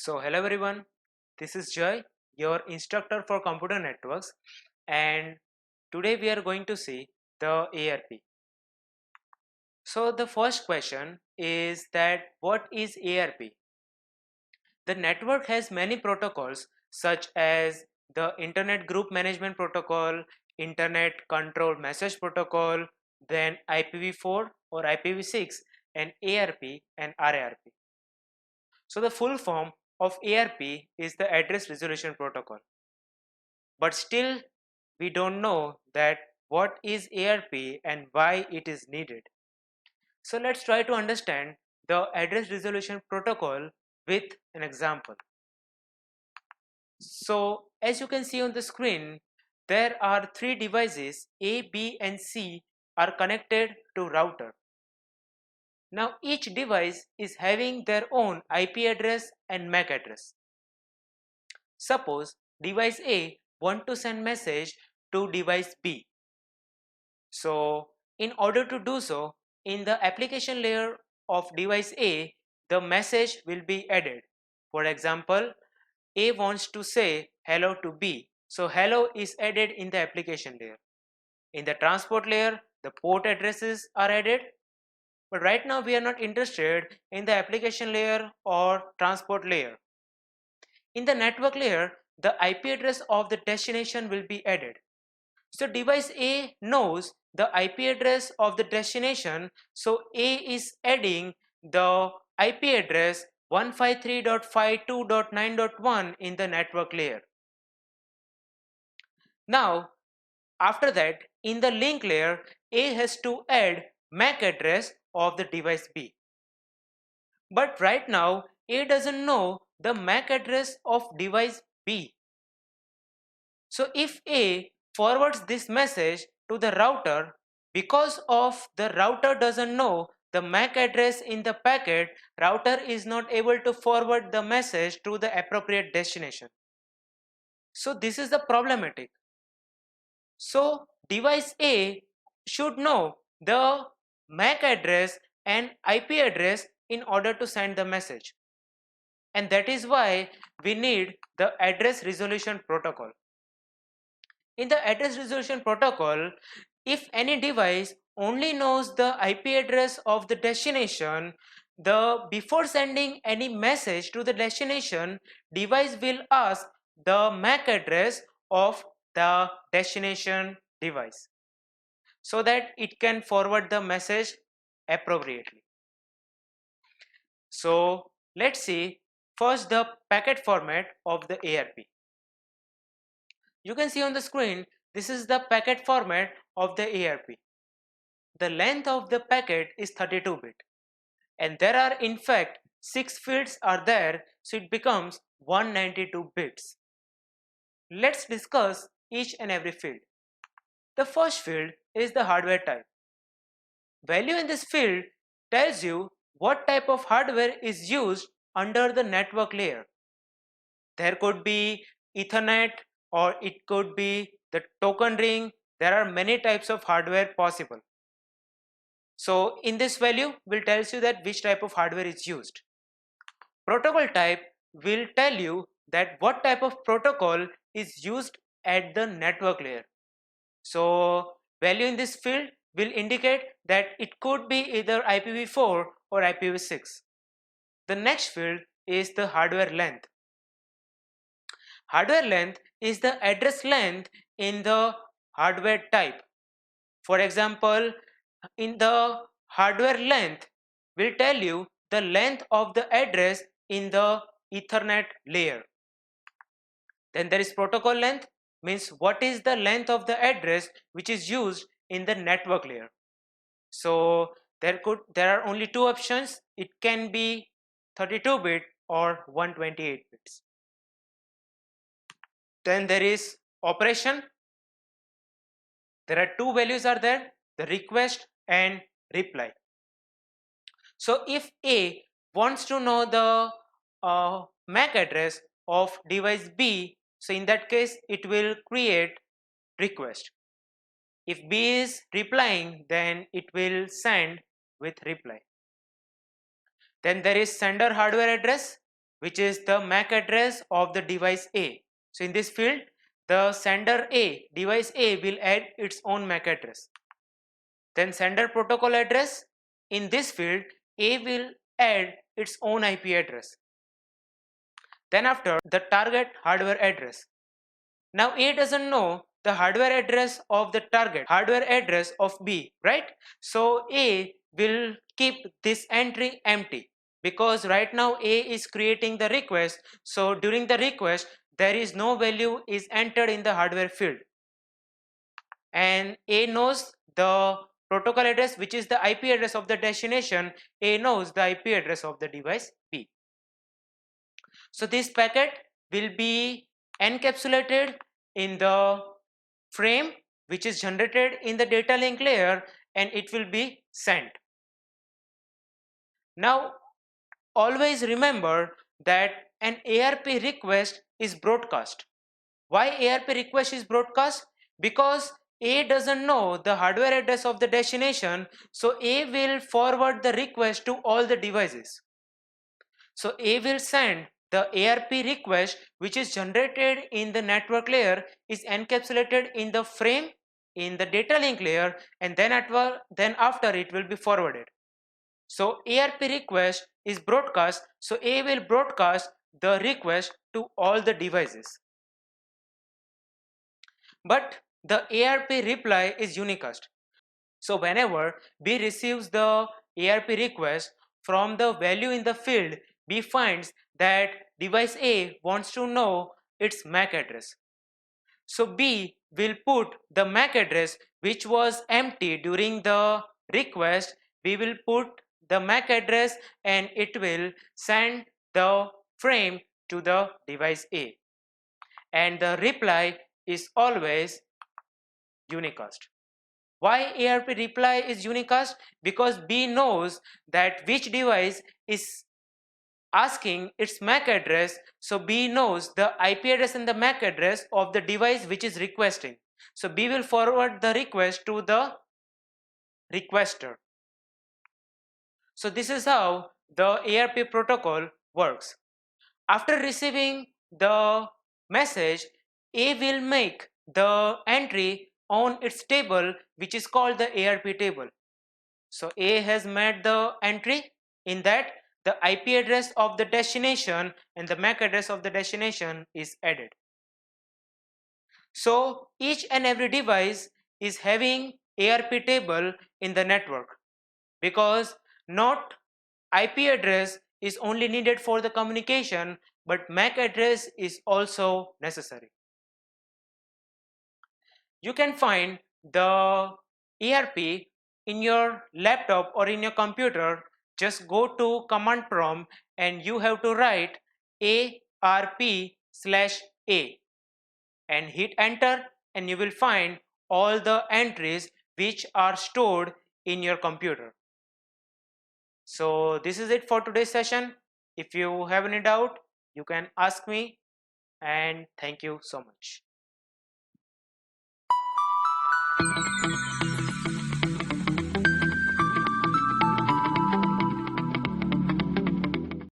Hello everyone, this is Joy, your instructor for computer networks, and today we are going to see the ARP. So the first question is that what is ARP? The network has many protocols such as the Internet Group Management Protocol, Internet Control Message Protocol, then IPv4 or IPv6 and ARP and RARP. So the full form of ARP is the Address Resolution Protocol. But still we don't know that what is ARP and why it is needed. So let's try to understand the Address Resolution Protocol with an example. So as you can see on the screen, there are three devices A, B and C are connected to router. Now each device is having their own IP address and MAC address. Suppose device A want to send message to device B. So in order to do so, in the application layer of device A, the message will be added. For example, A wants to say hello to B. So hello is added in the application layer. In the transport layer, the port addresses are added. But right now we are not interested in the application layer or transport layer. In the network layer, the IP address of the destination will be added. So device A knows the IP address of the destination, so A is adding the IP address 153.52.9.1 in the network layer. Now after that, in the link layer, A has to add MAC address of the device B. But right now A doesn't know the MAC address of device B. So if A forwards this message to the router, because of the router doesn't know the MAC address in the packet, router is not able to forward the message to the appropriate destination. So this is the problematic. So device A should know the MAC address and IP address in order to send the message. And that is why we need the address resolution protocol. In the address resolution protocol, if any device only knows the IP address of the destination, before sending any message to the destination, device will ask the MAC address of the destination device so that it can forward the message appropriately. So let's see first the packet format of the ARP. You can see on the screen, this is the packet format of the ARP. The length of the packet is 32-bit and there are in fact 6 fields are there, so it becomes 192 bits. Let's discuss each and every field. The first field is the hardware type. Value in this field tells you what type of hardware is used under the network layer. There could be Ethernet or it could be the token ring. There are many types of hardware possible. So in this value will tells you that which type of hardware is used. Protocol type will tell you that what type of protocol is used at the network layer. So value in this field will indicate that it could be either IPv4 or IPv6. The next field is the hardware length. Hardware length is the address length in the hardware type. For example, in the hardware length will tell you the length of the address in the Ethernet layer. Then there is protocol length, means what is the length of the address which is used in the network layer. So there are only two options. It can be 32-bit or 128 bits. Then there is operation. There are two values are there, the request and reply. So if A wants to know the MAC address of device B, so in that case it will create request. If B is replying, then it will send with reply. Then there is sender hardware address. which is the MAC address of the device A. So in this field, the sender A, device A will add its own MAC address. Then sender protocol address, in this field, A will add its own IP address. Then after, the target hardware address. Now A doesn't know the hardware address of the target hardware address of B, right? So A will keep this entry empty because right now A is creating the request. So during the request, there is no value is entered in the hardware field, and A knows the protocol address, which is the IP address of the destination. A knows the IP address of the device B. So this packet will be encapsulated in the frame which is generated in the data link layer, and it will be sent. Now always remember that an ARP request is broadcast. Why ARP request is broadcast? Because A doesn't know the hardware address of the destination, so A will forward the request to all the devices. So A will send the ARP request, which is generated in the network layer, is encapsulated in the frame in the data link layer, and then after it will be forwarded. So ARP request is broadcast, so A will broadcast the request to all the devices. But the ARP reply is unicast. So whenever B receives the ARP request, from the value in the field, B finds that device A wants to know its MAC address. So B will put the MAC address which was empty during the request. B will put the MAC address and it will send the frame to the device A. And the reply is always unicast. Why ARP reply is unicast? Because B knows that which device is asking its MAC address, so B knows the IP address and the MAC address of the device which is requesting. So B will forward the request to the requester. So this is how the ARP protocol works. After receiving the message, A will make the entry on its table, which is called the ARP table. So A has made the entry in that the IP address of the destination and the MAC address of the destination is added. So each and every device is having ARP table in the network, because not IP address is only needed for the communication, but MAC address is also necessary. You can find the ARP in your laptop or in your computer. Just go to command prompt and you have to write ARP/A and hit enter, and you will find all the entries which are stored in your computer. So this is it for today's session. If you have any doubt, you can ask me, and thank you so much.